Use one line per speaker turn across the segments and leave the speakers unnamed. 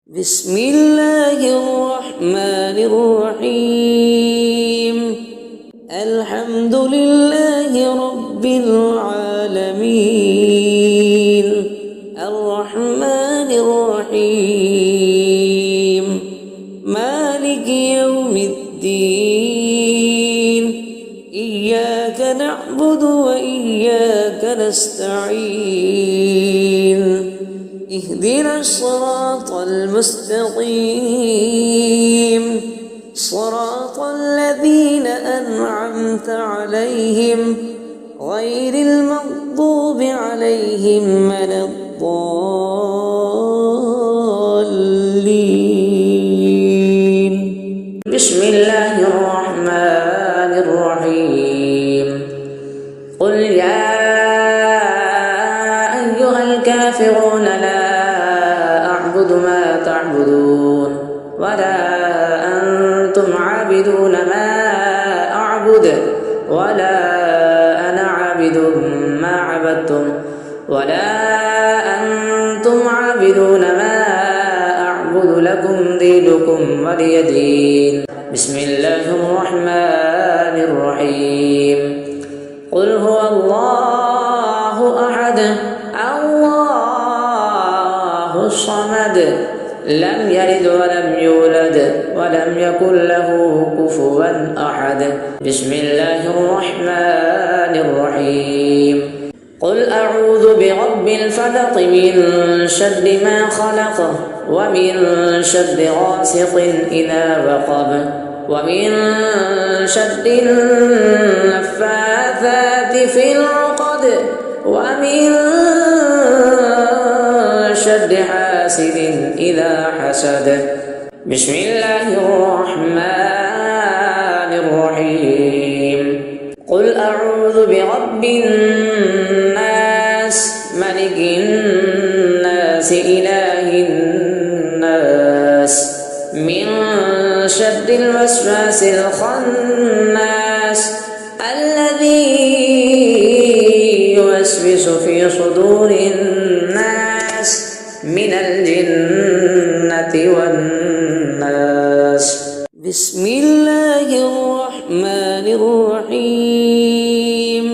بسم الله الرحمن الرحيم. الحمد لله رب العالمين الرحمن الرحيم مالك يوم الدين إياك نعبد وإياك نستعين اهدنا الصراط المستقيم صراط الذين أنعمت عليهم غير المغضوب عليهم ولا الضالين. بسم الله الرحمن الرحيم. قل يا أيها الكافرون لا أعبد ما تعبدون ولا أنتم عابدون ما أعبد ولا أنا عابد ما عبدتم ولا أنتم عابدون ما أعبد لكم دينكم ولي دين. بسم الله الرحمن الرحيم. قل هو الله أحد الله الصمد لم يلد ولم يولد ولم يكن له كفوا أحد. بسم الله الرحمن الرحيم. قل أعوذ برب الفلق من شر ما خلق ومن شر غاسق إذا وقب ومن شر النفاثات في العقد ومن شر حاسد إذا حسد. بسم الله الرحمن الرحيم. قل أعوذ برب الناس ملك الناس إله الناس من شر الوسواس الخناس الذي يوسوس في صدور الناس من الجنة والناس. بسم الله الرحمن الرحيم.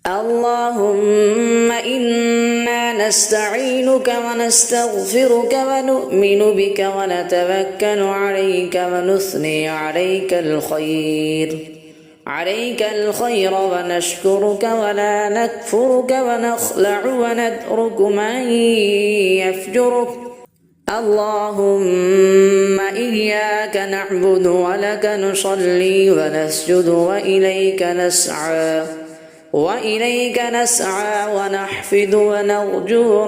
اللهم إنا نستعينك ونستغفرك ونؤمن بك ونتوكل عليك ونثني عليك الخير ونشكرك ولا نكفرك ونخلع ونترك من يفجرك. اللهم إياك نعبد ولك نصلي ونسجد وإليك نسعى ونحفظ ونرجو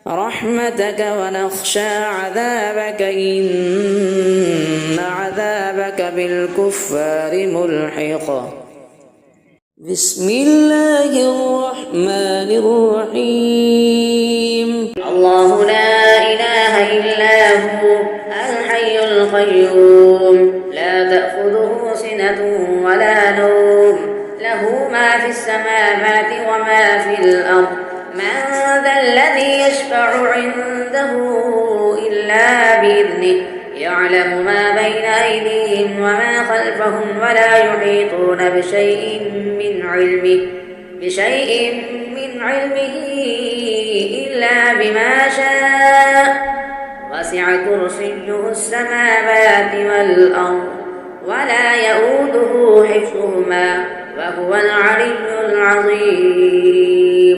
رحمتك ونخشى عذابك إن عذابك بالكفار ملحق. بسم الله الرحمن الرحيم. الله لا إله إلا هو الحي القيوم لا تأخذه سنة ولا نوم له ما في السماوات وما في الأرض من ذا الذي يشفع عنده إلا بإذنه يعلم ما بين أيديهم وما خلفهم ولا يحيطون بشيء من علمه إلا بما شاء وسع كرسيه السماوات والأرض ولا يؤوده حفظهما وهو العلي العظيم.